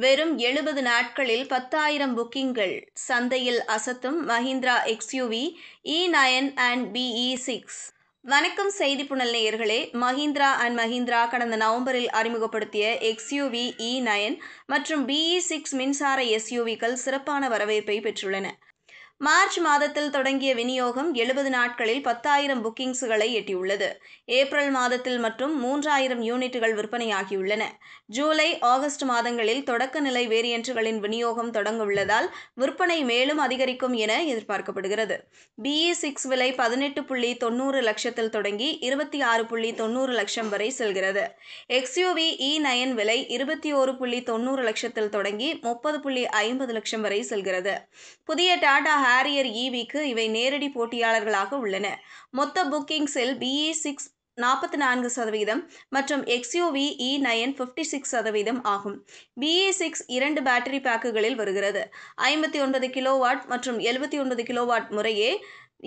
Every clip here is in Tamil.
வெறும் 70 நாட்களில் 10,000 புக்கிங்கள். சந்தையில் அசத்தும் Mahindra XUV E9 and BE6. வணக்கம் செய்தி புனல் நேயர்களே. மஹிந்திரா அண்ட் மஹிந்திரா கடந்த நவம்பரில் அறிமுகப்படுத்திய எக்ஸ்யூவி E9 மற்றும் BE6 மின்சார எஸ்யூவிக்கள் சிறப்பான வரவேற்பை பெற்றுள்ளன. மார்ச் மாதத்தில் தொடங்கிய விநியோகம் 70 நாட்களில் 10,000 புக்கிங்ஸ்களை எட்டியுள்ளது. ஏப்ரல் மாதத்தில் மட்டும் 3,000 யூனிட்டுகள் விற்பனையாகியுள்ளன. ஜூலை, ஆகஸ்ட் மாதங்களில் தொடக்க நிலை வேரியன்ட்களின் விநியோகம் தொடங்க உள்ளதால் விற்பனை மேலும் அதிகரிக்கும் என எதிர்பார்க்கப்படுகிறது. BE6 விலை 18.90 லட்சத்தில் தொடங்கி 26.90 லட்சம் வரை செல்கிறது. எக்ஸ்யூவி E9 விலை 21.90 லட்சத்தில் தொடங்கி 30.50 லட்சம் வரை செல்கிறது. புதிய டாடா ஹாரியர் ஈவிக்கு இவை நேரடி போட்டியாளர்களாக உள்ளன. மொத்த புக்கிங்ஸில் BE6 44% மற்றும் எக்ஸ்யூவி E9 56% ஆகும். BE6 2 பேட்டரி பேக்குகளில் வருகிறது. 59 கிலோவாட் மற்றும் 79 கிலோவாட் முறையே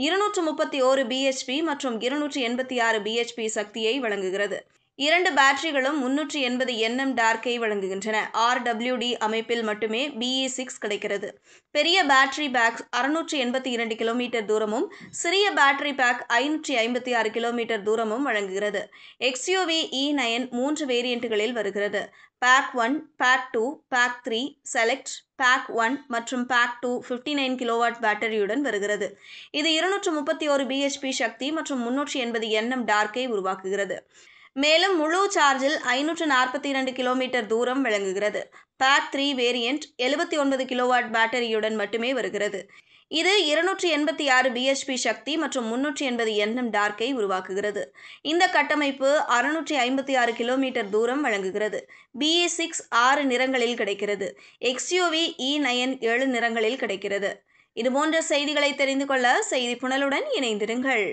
231 bhp மற்றும் 286 bhp சக்தியை வழங்குகிறது. இரண்டு பேட்டரிகளும் 380 Nm டார்க்கை வழங்குகின்றன. RWD அமைப்பில் மட்டுமே BE6 கிடைக்கிறது. பெரிய பேட்டரி பேக் 682 கிலோமீட்டர் தூரமும் சிறிய பேட்டரி பேக் 556 கிலோமீட்டர் தூரமும் வழங்குகிறது. எக்ஸ்யூவி E9 3 வேரியன்ட்களில் வருகிறது. Pack 1, pack 2, pack 3, select, pack 1 மற்றும் பேக் 2 59 கிலோவாட் பேட்டரியுடன் வருகிறது. இது 231 bhp சக்தி மற்றும் 380 Nm டார்க்கை உருவாக்குகிறது. மேலும் முழு சார்ஜில் 542 கிலோமீட்டர் தூரம் வழங்குகிறது. பேக் 3 வேரியன்ட் 79 கிலோவாட் பேட்டரியுடன் மட்டுமே வருகிறது. இது 286 bhp சக்தி மற்றும் 380 Nm டார்க்கை உருவாக்குகிறது. இந்த கட்டமைப்பு 656 கிலோமீட்டர் தூரம் வழங்குகிறது. BE6 6 நிறங்களில் கிடைக்கிறது. எக்ஸ்யூவி E9 7 நிறங்களில் கிடைக்கிறது. இதுபோன்ற செய்திகளை தெரிந்து கொள்ள செய்தி புனலுடன் இணைந்திருங்கள்.